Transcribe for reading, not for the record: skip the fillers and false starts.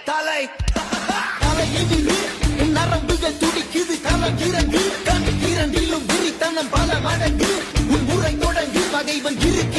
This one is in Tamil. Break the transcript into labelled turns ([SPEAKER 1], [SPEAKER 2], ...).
[SPEAKER 1] தலை தலையிலே என் நரம்புகள் துடிக்குது தலம் இறங்கு கண் இரண்டிலும் விரித்தனம் பல மடங்கு உன் முறை தொடங்கு பகைவன் இருக்கு